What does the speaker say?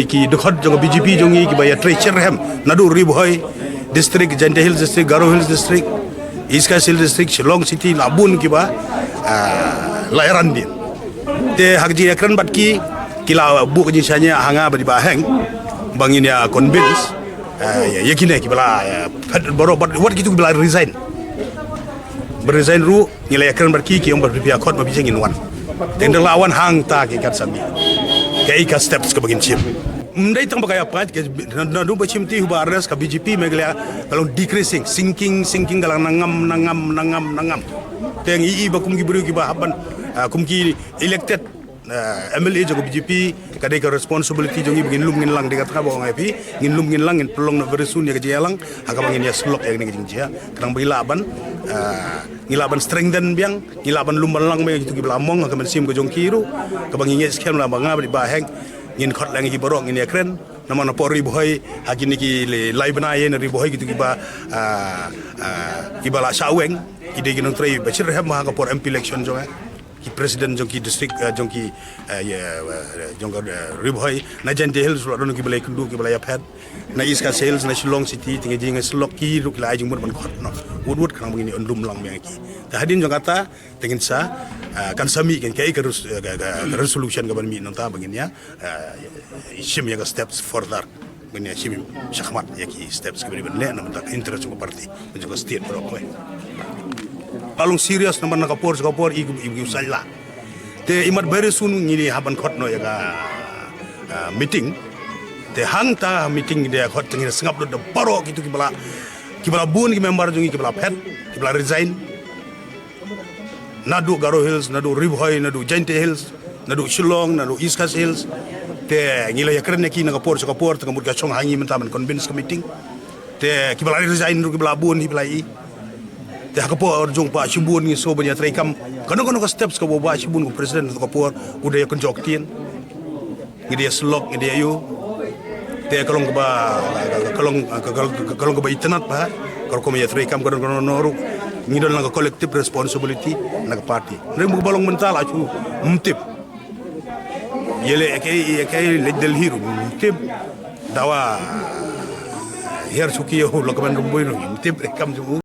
Ki dekat jong BJP jongi ki baya treacher hem nadu riboy district Jante Hills district Garo Hills district East Coast Hills district Shillong City Labun ki ba lairan din te hakji ekran bat ki kila bu ki sanya hanga badi baheng bangin ya convince yakine ki bala baro wat gitu bala resign beresign ru nilai ekran bat ki yang berpihak kot mabijeng in wan tender lawan hang ta ki kat sami kai ka steps ke bagin chim Mendai tang bagay apa? Nadu bacim ti hubaras ka BJP meglia kalau decreasing, sinking galang nangam. Teng ii bakum ki buru ki bahaban kum ki elected MLA jago BJP kadai ka responsibility jongi begin lum ngin lang dekat ka bawang happy ngin lum ngin lang ngin pelong na beresun ya kejalang haka bangin ya slok ya ngin jia kadang bilaban ngilaban strengthen biang ngilaban lum lang me gitu ki belamong haka mensim ko jong kiru ka bangin ya skem la banga di baheng ngin khot lang ki borong ngin ekren nama na pori boy hagini ki live na ye na riboy gitu ki ba la saweng ki de ginong tray bachir hem ha ka por MP election jonga ki president jong ki district jong ki jong riboy na Jante Hills lo don ki balai kundu ki balai aphat na East Coast Hills na Shillong City tinga jinga slok ki ruk la jing mun khot no wood kan begini ondum lang me ki ta hadin jong kata tengin sa kan sami kan kai ka resolution ga ban mi nonta begini ya shim ya steps further begini shim shakhmat ya ki steps ke ban le na mata interest ko parti juga state pro ko palung serius naman nakapor ibu sala te imat bare sunu ngini haban khot no ya meeting te hangta meeting dia khot ngini sengap do baro gitu ki bala bun ki member jongi ki bala pet ki bala resign nadu Garo Hills nadu Riboy nadu Jante Hills nadu Shillong nadu East Coast Hills te ngila ya kerne ki nakapor tengah murga chong hangi mentaman convince ka meeting te ki bala resign ki bala bun ki bala te hakapo jong pa shibun ni so banya traikam kano ka steps ka boba shibun ko president ko por udaya kon joktin ngidi slok ngidi ayu te kalong ka ba itanat pa kalau ko may traikam kono noru ngidol na collective responsibility na party rem balong mental achu mtip yele ekay leddel hiru mtip dawa her sukiyo lo ka ban rumboy no mtip rekam